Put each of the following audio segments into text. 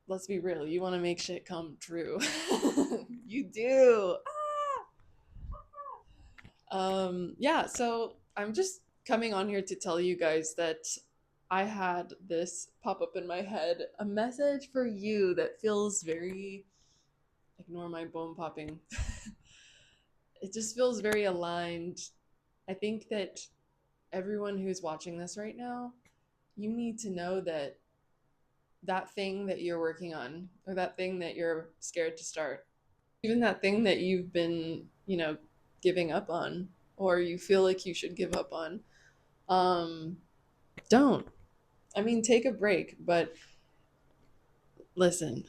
let's be real, you want to make shit come true. You do. Yeah, so I'm just coming on here to tell you guys that I had this pop up in my head, a message for you that feels very, ignore my bone popping. It just feels very aligned. I think that everyone who's watching this right now, you need to know that that thing that you're working on, or that thing that you're scared to start, even that thing that you've been, giving up on, or you feel like you should give up on, um, don't. I mean, take a break, but listen,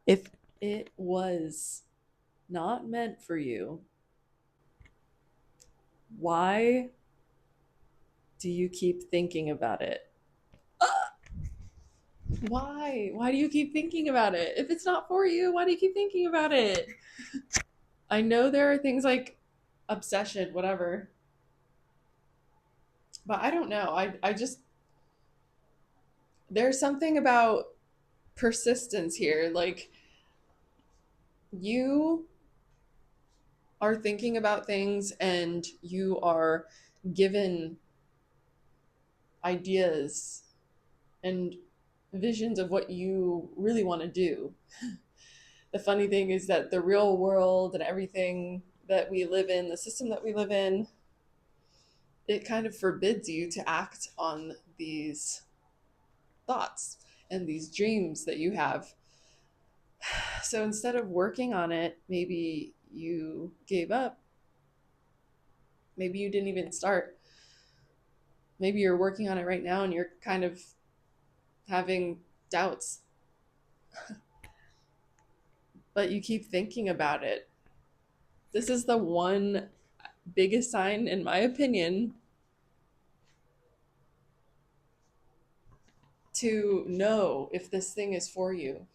if it was not meant for you, why do you keep thinking about it? Why? Why do you keep thinking about it? If it's not for you, why do you keep thinking about it? I know there are things like obsession, whatever, but I don't know. I just, there's something about persistence here. Like, you are thinking about things and you are given ideas and visions of what you really want to do. The funny thing is that the real world and everything that we live in, the system that we live in, it kind of forbids you to act on these thoughts and these dreams that you have. So instead of working on it, maybe you gave up. Maybe you didn't even start. Maybe you're working on it right now and you're kind of having doubts, but you keep thinking about it. This is the one biggest sign, in my opinion, to know if this thing is for you.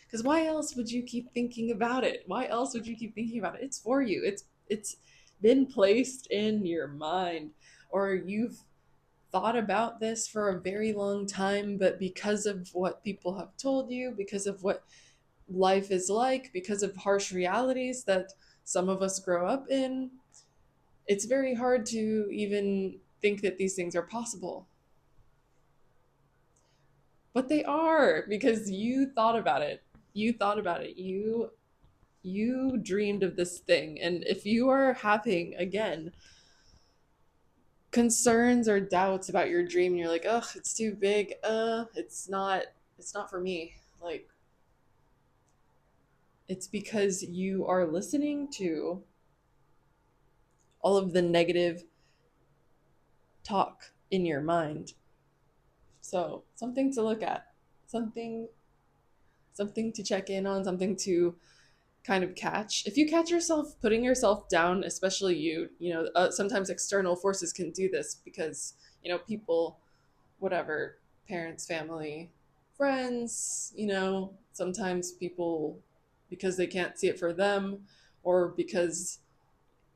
Because why else would you keep thinking about it? Why else would you keep thinking about it? It's for you. It's been placed in your mind, or you've thought about this for a very long time, but because of what people have told you, because of what life is like, because of harsh realities that some of us grow up in, it's very hard to even think that these things are possible. But they are, because you thought about it. You thought about it. You dreamed of this thing. And if you are having, again, concerns or doubts about your dream and you're like, "Oh, it's too big. It's not for me." Like, it's because you are listening to all of the negative talk in your mind. So, something to look at. Something something to check in on, something to kind of catch. If you catch yourself putting yourself down, especially sometimes external forces can do this because, people, whatever, parents, family, friends, sometimes people, because they can't see it for them, or because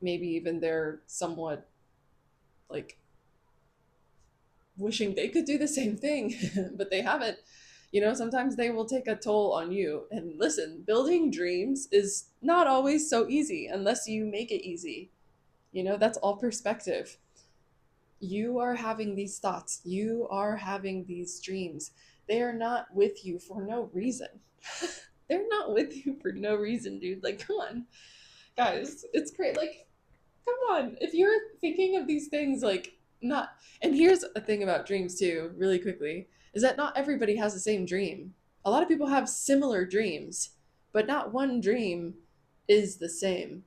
maybe even they're somewhat like wishing they could do the same thing, but they haven't. Sometimes they will take a toll on you. And listen, building dreams is not always so easy unless you make it easy. That's all perspective. You are having these thoughts, you are having these dreams. They are not with you for no reason. They're not with you for no reason, dude. Like, come on, guys. It's great. Like, come on. If you're thinking of these things, like, not. And here's a thing about dreams, too, really quickly, is that not everybody has the same dream. A lot of people have similar dreams, but not one dream is the same.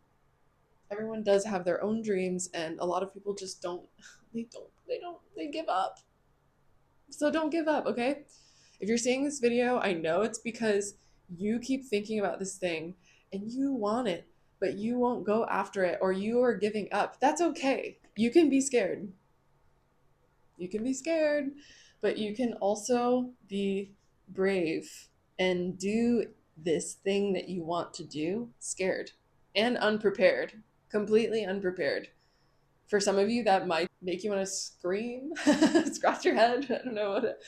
Everyone does have their own dreams, and a lot of people just don't. They give up. So don't give up, okay? If you're seeing this video, I know it's because you keep thinking about this thing and you want it, but you won't go after it, or you are giving up. That's okay. You can be scared. You can be scared, but you can also be brave and do this thing that you want to do scared and unprepared, completely unprepared. For some of you, that might make you want to scream, scratch your head. I don't know what.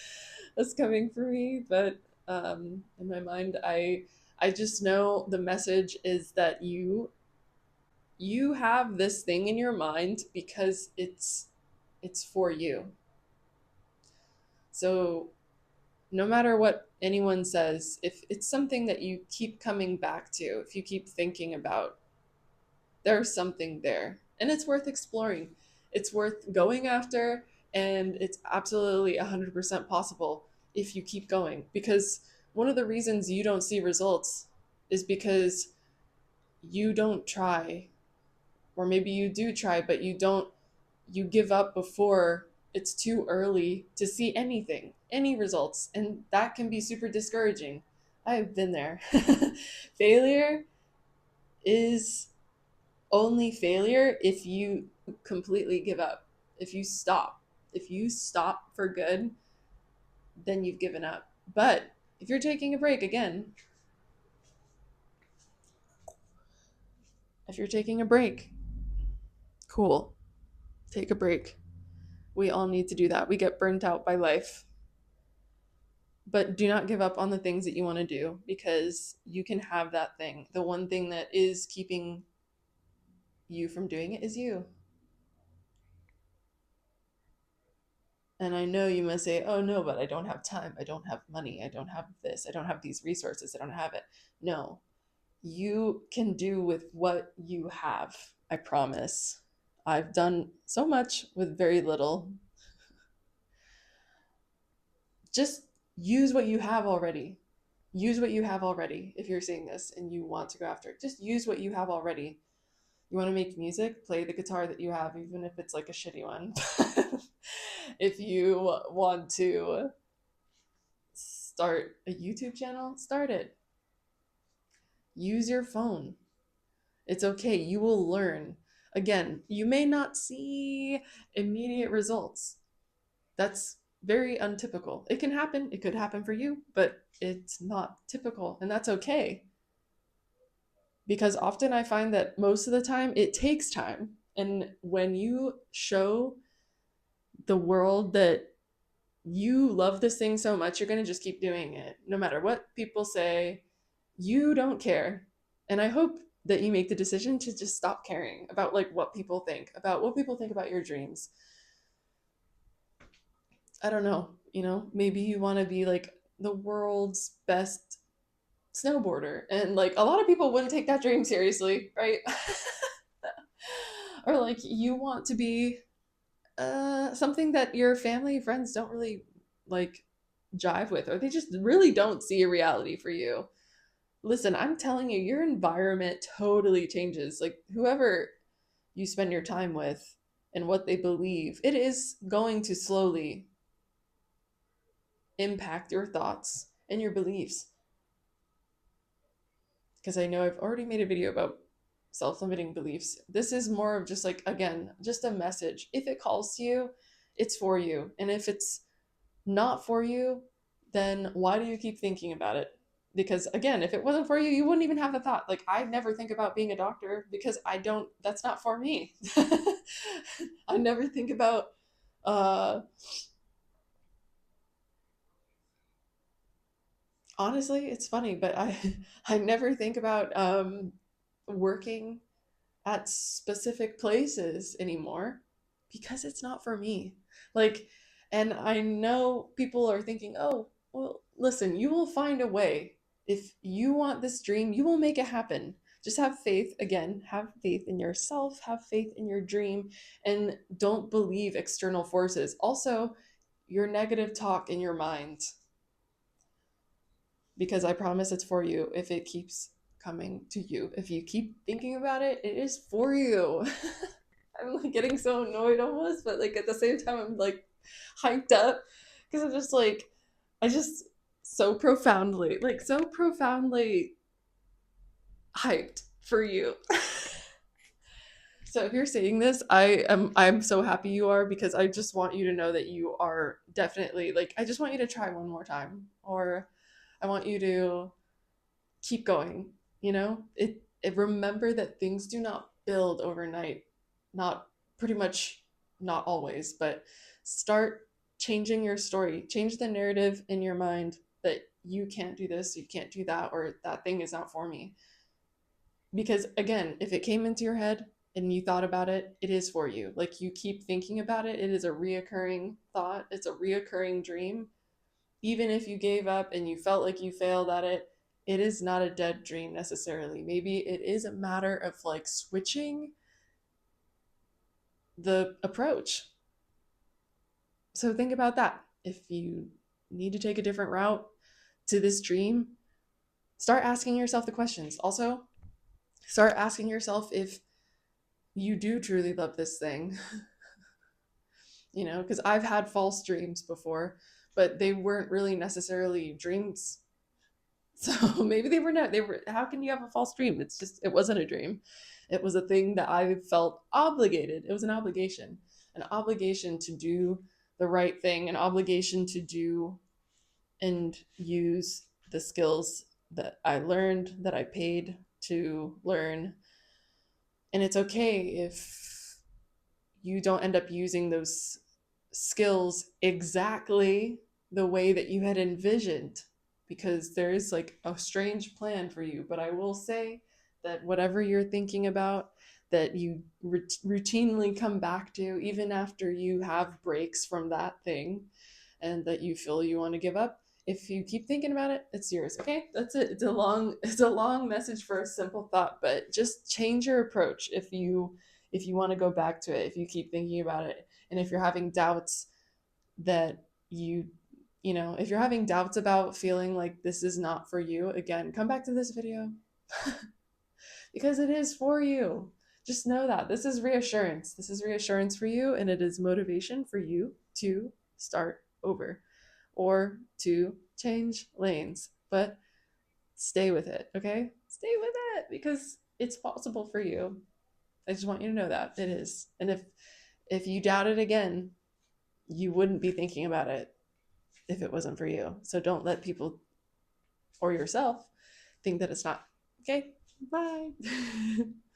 that's coming for me, but in my mind, I just know the message is that you have this thing in your mind because it's for you. So no matter what anyone says, if it's something that you keep coming back to, if you keep thinking about, there's something there and it's worth exploring. It's worth going after, and it's absolutely 100% possible if you keep going. Because one of the reasons you don't see results is because you don't try, or maybe you do try, but you give up before it's too early to see anything, any results. And that can be super discouraging. I've been there. Failure is only failure if you completely give up. If you stop. If you stop for good, then you've given up. But if you're taking a break, again, if you're taking a break, cool. Take a break. We all need to do that. We get burnt out by life. But do not give up on the things that you want to do, because you can have that thing. The one thing that is keeping you from doing it is you. And I know you must say, oh no, but I don't have time. I don't have money. I don't have this. I don't have these resources. I don't have it. No, you can do with what you have. I promise. I've done so much with very little. Just use what you have already. Use what you have already. If you're seeing this and you want to go after it, just use what you have already. You want to make music, play the guitar that you have, even if it's like a shitty one. If you want to start a YouTube channel, start it. Use your phone. It's okay. You will learn. Again, you may not see immediate results. That's very untypical. It can happen. It could happen for you, but it's not typical, and that's okay. Because often I find that most of the time it takes time. And when you show the world that you love this thing so much, you're going to just keep doing it. No matter what people say, you don't care. And I hope that you make the decision to just stop caring about like what people think, about your dreams. I don't know, maybe you want to be like the world's best snowboarder, and like a lot of people wouldn't take that dream seriously, right? Or like you want to be something that your family friends don't really like jive with, or they just really don't see a reality for you. Listen, I'm telling you, your environment totally changes. Like whoever you spend your time with and what they believe, it is going to slowly impact your thoughts and your beliefs. Because I know I've already made a video about self-limiting beliefs. This is more of just like, again, just a message. If it calls to you, it's for you. And if it's not for you, then why do you keep thinking about it? Because again, if it wasn't for you, you wouldn't even have the thought. Like I never think about being a doctor because I don't, that's not for me. I never think about uh honestly, it's funny, but I never think about working at specific places anymore because it's not for me. Like, and I know people are thinking, oh, well, listen, you will find a way. If you want this dream, you will make it happen. Just have faith. Again, have faith in yourself, have faith in your dream, and don't believe external forces. Also, your negative talk in your mind, because I promise it's for you if it keeps coming to you. If you keep thinking about it, it is for you. I'm like getting so annoyed almost, but like at the same time, I'm like hyped up because I'm just like, I just so profoundly hyped for you. So if you're saying this, I'm so happy you are, because I just want you to know that you are definitely like, I just want you to try one more time, or I want you to keep going. It remember that things do not build overnight. Not pretty much, not always, but start changing your story, change the narrative in your mind that you can't do this, you can't do that, or that thing is not for me. Because again, if it came into your head and you thought about it, it is for you. Like you keep thinking about it, it is a reoccurring thought, it's a reoccurring dream. Even if you gave up and you felt like you failed at it, it is not a dead dream necessarily. Maybe it is a matter of like switching the approach. So think about that. If you need to take a different route to this dream, start asking yourself the questions. Also, start asking yourself if you do truly love this thing. Because I've had false dreams before, but they weren't really necessarily dreams. So maybe they were not, they were, how can you have a false dream? It's just, it wasn't a dream. It was a thing that I felt obligated. It was an obligation to do the right thing, an obligation to do and use the skills that I learned, that I paid to learn. And it's okay if you don't end up using those skills exactly the way that you had envisioned, because there is like a strange plan for you. But I will say that whatever you're thinking about, that you routinely come back to, even after you have breaks from that thing and that you feel you want to give up, if you keep thinking about it, it's yours. Okay, that's it. It's a long message for a simple thought, but just change your approach if you want to go back to it, if you keep thinking about it. And if you're having doubts that if you're having doubts about feeling like this is not for you, again, come back to this video because it is for you. Just know that this is reassurance. This is reassurance for you, and it is motivation for you to start over or to change lanes. But stay with it, okay? Stay with it because it's possible for you. I just want you to know that it is. And if you doubt it again, you wouldn't be thinking about it if it wasn't for you. So don't let people or yourself think that it's not. Okay? Bye.